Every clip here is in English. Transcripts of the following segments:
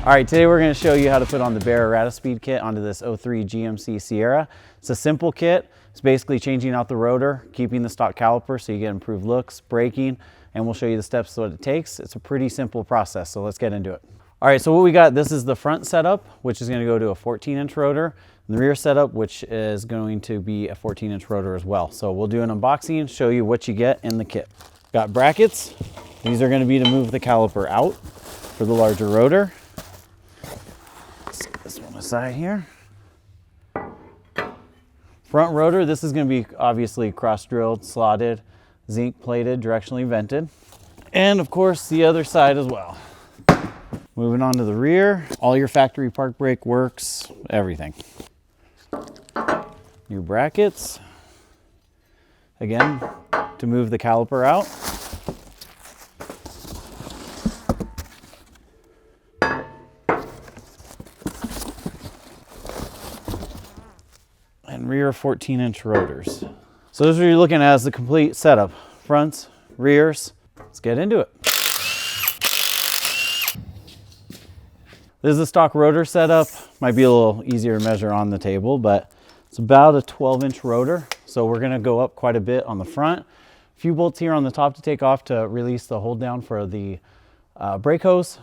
All right, today we're going to show you how to put on the Baer Eradispeed kit onto this 03 GMC Sierra. It's a simple kit. It's basically changing out the rotor, keeping the stock caliper so you get improved looks, braking, and we'll show you the steps what it takes. It's a pretty simple process, so let's get into it. All right, so what we got, this is the front setup, which is going to go to a 14-inch rotor, and the rear setup, which is going to be a 14-inch rotor as well. So we'll do an unboxing, show you what you get in the kit. Got brackets. These are going to be to move the caliper out for the larger rotor. This one aside here. Front rotor, this is going to be obviously cross-drilled, slotted, zinc plated, directionally vented. And of course the other side as well. Moving on to the rear, all your factory park brake works, everything. New brackets. Again, to move the caliper out. And rear 14-inch rotors. So this is what you're looking at as the complete setup. Fronts, rears. Let's get into it. This is a stock rotor setup. Might be a little easier to measure on the table, but it's about a 12-inch rotor. So we're gonna go up quite a bit on the front. A few bolts here on the top to take off to release the hold down for the brake hose.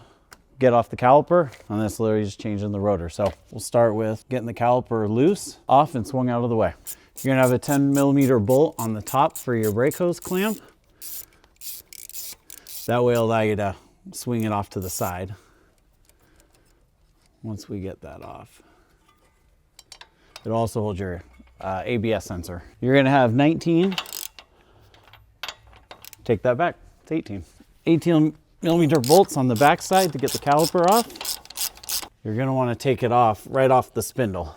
Get off the caliper, and that's literally just changing the rotor. So we'll start with getting the caliper loose, off, and swung out of the way. You're gonna have a 10mm bolt on the top for your brake hose clamp. That way it'll allow you to swing it off to the side. Once we get that off. It'll also hold your ABS sensor. You're gonna have 19. Take that back, it's 18. 18mm bolts on the back side to get the caliper off. You're gonna wanna take it off right off the spindle,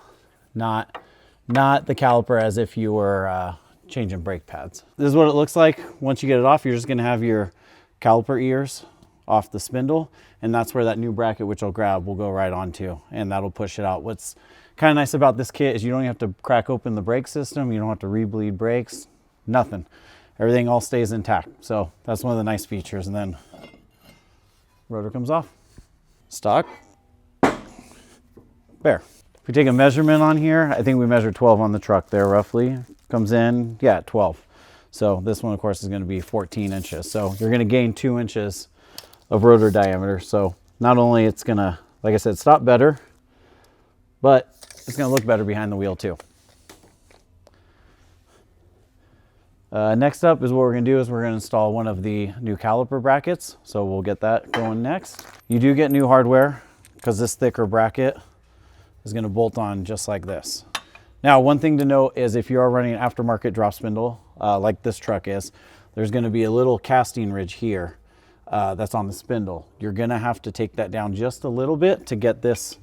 not the caliper as if you were changing brake pads. This is what it looks like. Once you get it off, you're just gonna have your caliper ears off the spindle, and that's where that new bracket, which I'll grab, will go right onto, and that'll push it out. What's kind of nice about this kit is you don't have to crack open the brake system, you don't have to re-bleed brakes, nothing. Everything all stays intact. So that's one of the nice features. And then rotor comes off. Stock. Baer. If we take a measurement on here, I think we measured 12 on the truck there roughly. Comes in, yeah, 12. So this one, of course, is going to be 14 inches. So you're going to gain 2 inches of rotor diameter. So not only it's going to, like I said, stop better, but it's going to look better behind the wheel too. Next up is what we're going to do is we're going to install one of the new caliper brackets. So we'll get that going next. You do get new hardware because this thicker bracket is going to bolt on just like this. Now, one thing to note is if you are running an aftermarket drop spindle, like this truck is, there's going to be a little casting ridge here that's on the spindle. You're going to have to take that down just a little bit to get this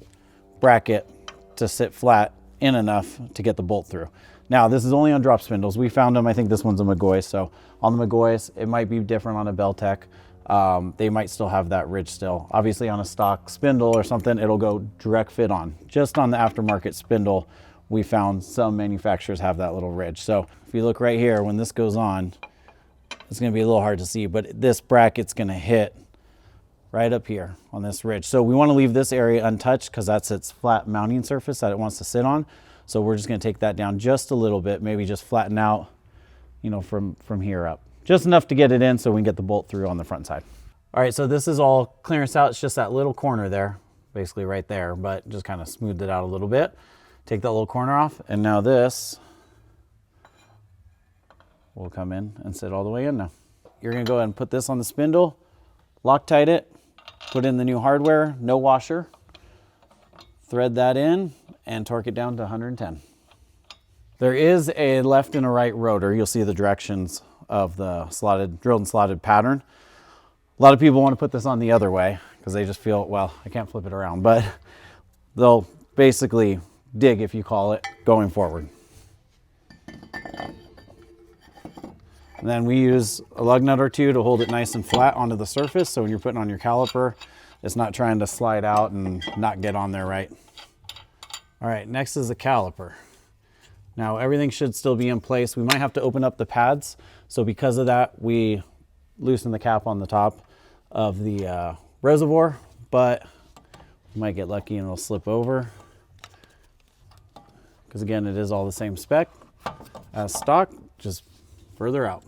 bracket to sit flat in enough to get the bolt through. Now, this is only on drop spindles. We found them, I think this one's a McGoy, so on the McGoys, it might be different on a Beltec. They might still have that ridge still. Obviously on a stock spindle or something, it'll go direct fit on. Just on the aftermarket spindle, we found some manufacturers have that little ridge. So if you look right here, when this goes on, it's gonna be a little hard to see, but this bracket's gonna hit right up here on this ridge. So we wanna leave this area untouched because that's its flat mounting surface that it wants to sit on. So we're just gonna take that down just a little bit, maybe just flatten out, you know, from here up. Just enough to get it in so we can get the bolt through on the front side. All right, so this is all clearance out. It's just that little corner there, basically right there, but just kind of smoothed it out a little bit. Take that little corner off, and now this will come in and sit all the way in now. You're gonna go ahead and put this on the spindle, Loctite it, put in the new hardware, no washer, thread that in, and torque it down to 110. There is a left and a right rotor. You'll see the directions of the drilled and slotted pattern. A lot of people want to put this on the other way because they just feel, well, I can't flip it around, but they'll basically dig, if you call it, going forward. And then we use a lug nut or two to hold it nice and flat onto the surface, so when you're putting on your caliper, it's not trying to slide out and not get on there right. All right, next is the caliper. Now everything should still be in place. We might have to open up the pads. So because of that, we loosen the cap on the top of the reservoir, but You might get lucky and it'll slip over. Because again, it is all the same spec as stock, just further out.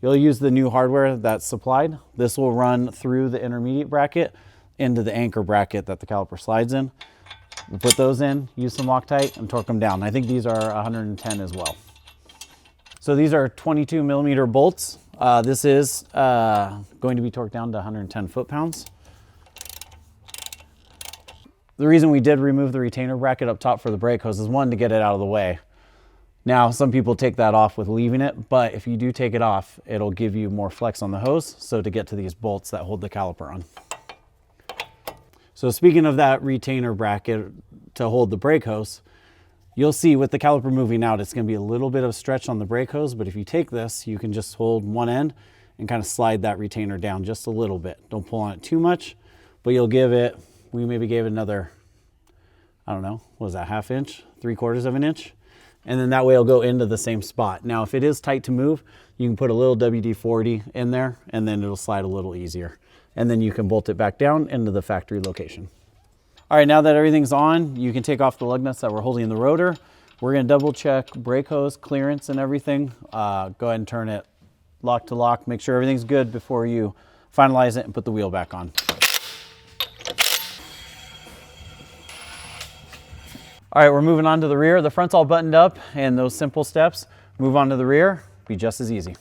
You'll use the new hardware that's supplied. This will run through the intermediate bracket into the anchor bracket that the caliper slides in. We'll put those in, use some Loctite, and torque them down. I think these are 110 as well. So these are 22 millimeter bolts. This is going to be torqued down to 110 foot-pounds. The reason we did remove the retainer bracket up top for the brake hose is one, to get it out of the way. Now, some people take that off with leaving it, but if you do take it off, it'll give you more flex on the hose, so to get to these bolts that hold the caliper on. So speaking of that retainer bracket to hold the brake hose, you'll see with the caliper moving out, it's gonna be a little bit of stretch on the brake hose, but if you take this, you can just hold one end and kind of slide that retainer down just a little bit. Don't pull on it too much, but you'll give it, we maybe gave it another, I don't know, what was that, ½ inch, 3/4 of an inch? And then that way it'll go into the same spot. Now, if it is tight to move, you can put a little WD-40 in there and then it'll slide a little easier. And then you can bolt it back down into the factory location. All right, now that everything's on, you can take off the lug nuts that we're holding the rotor. We're gonna double check brake hose clearance and everything. Go ahead and turn it lock to lock. Make sure everything's good before you finalize it and put the wheel back on. All right, we're moving on to the rear. The front's all buttoned up, and those simple steps, move on to the rear, be just as easy.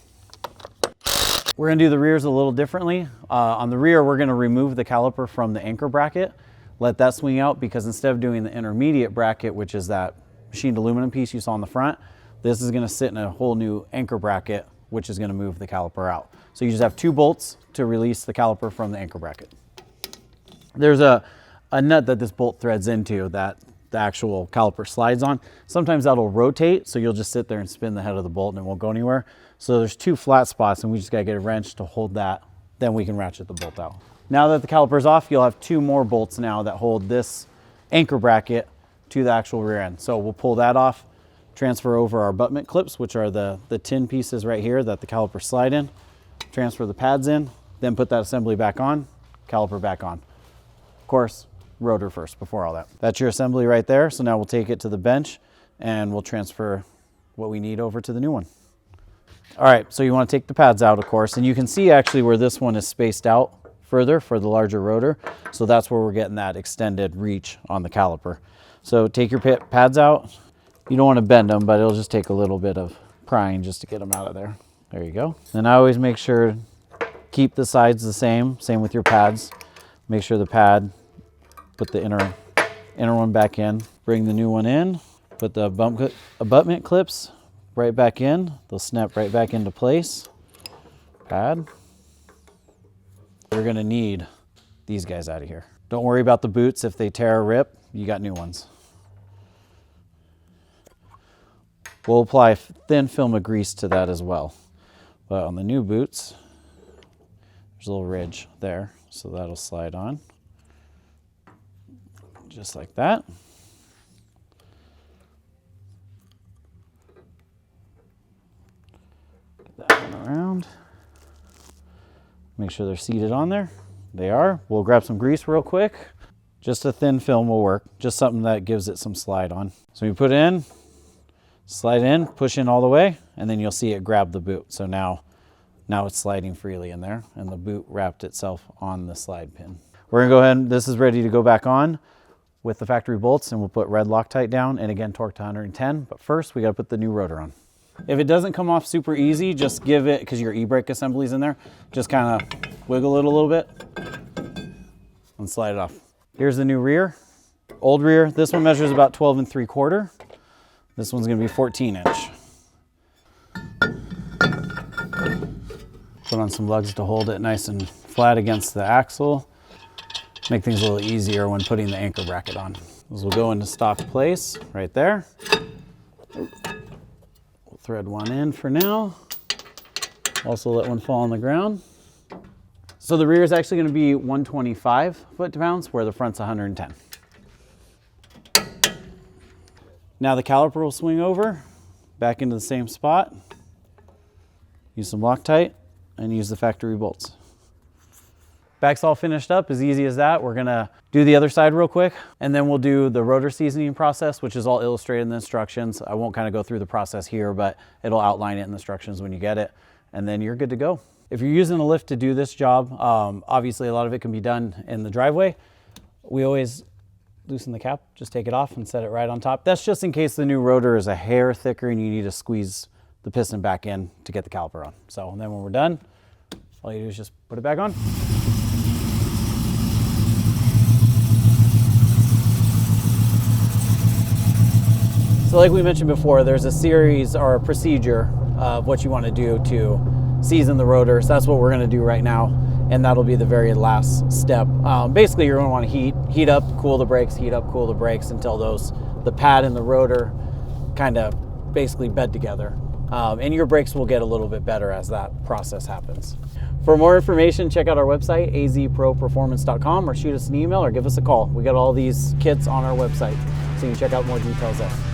We're gonna do the rears a little differently. On the rear, we're gonna remove the caliper from the anchor bracket, let that swing out, because instead of doing the intermediate bracket, which is that machined aluminum piece you saw on the front, this is gonna sit in a whole new anchor bracket, which is gonna move the caliper out. So you just have 2 bolts to release the caliper from the anchor bracket. There's a nut that this bolt threads into that the actual caliper slides on. Sometimes that'll rotate, so you'll just sit there and spin the head of the bolt and it won't go anywhere. So there's 2 flat spots and we just gotta get a wrench to hold that, then we can ratchet the bolt out. Now that the caliper's off, you'll have 2 more bolts now that hold this anchor bracket to the actual rear end. So we'll pull that off, transfer over our abutment clips, which are the tin pieces right here that the caliper slide in, transfer the pads in, then put that assembly back on, caliper back on. Of course, rotor first before all that. That's your assembly right there. So now we'll take it to the bench and we'll transfer what we need over to the new one. All right, so you want to take the pads out, of course, and you can see actually where this one is spaced out further for the larger rotor. So that's where we're getting that extended reach on the caliper. So take your pads out. You don't want to bend them, but it'll just take a little bit of prying just to get them out of there. There you go. And I always make sure keep the sides the same with your pads. Make sure the pad, put the inner one back in, bring the new one in, put the abutment clips right back in. They'll snap right back into place. Pad. We're gonna need these guys out of here. Don't worry about the boots. If they tear or rip, you got new ones. We'll apply a thin film of grease to that as well. But on the new boots, there's a little ridge there, so that'll slide on. Just like that. Get that one around. Make sure they're seated on there. They are. We'll grab some grease real quick. Just a thin film will work. Just something that gives it some slide on. So you put it in, slide in, push in all the way, and then you'll see it grab the boot. So now it's sliding freely in there, and the boot wrapped itself on the slide pin. We're gonna go ahead and this is ready to go back on with the factory bolts, and we'll put red Loctite down and again torque to 110. But first we gotta put the new rotor on. If it doesn't come off super easy, just give it, because your e-brake assembly's in there, just kind of wiggle it a little bit and slide it off. Here's the new rear. Old rear, this one measures about 12 3/4. This one's gonna be 14 inch. Put on some lugs to hold it nice and flat against the axle. Make things a little easier when putting the anchor bracket on. Those will go into stock place right there. We'll thread one in for now. Also let one fall on the ground. So the rear is actually going to be 125 foot-pounds, where the front's 110. Now the caliper will swing over, back into the same spot. Use some Loctite and use the factory bolts. Back's all finished up, as easy as that. We're gonna do the other side real quick, and then we'll do the rotor seasoning process, which is all illustrated in the instructions. I won't kind of go through the process here, but it'll outline it in the instructions when you get it, and then you're good to go. If you're using a lift to do this job, obviously a lot of it can be done in the driveway. We always loosen the cap, just take it off and set it right on top. That's just in case the new rotor is a hair thicker and you need to squeeze the piston back in to get the caliper on. So, and then when we're done, all you do is just put it back on. So like we mentioned before, there's a series or a procedure of what you want to do to season the rotors. That's what we're going to do right now, and that'll be the very last step. Basically, you're going to want to heat up, cool the brakes, heat up, cool the brakes until the pad and the rotor kind of basically bed together. And your brakes will get a little bit better as that process happens. For more information, check out our website, azproperformance.com, or shoot us an email or give us a call. We got all these kits on our website, so you can check out more details there.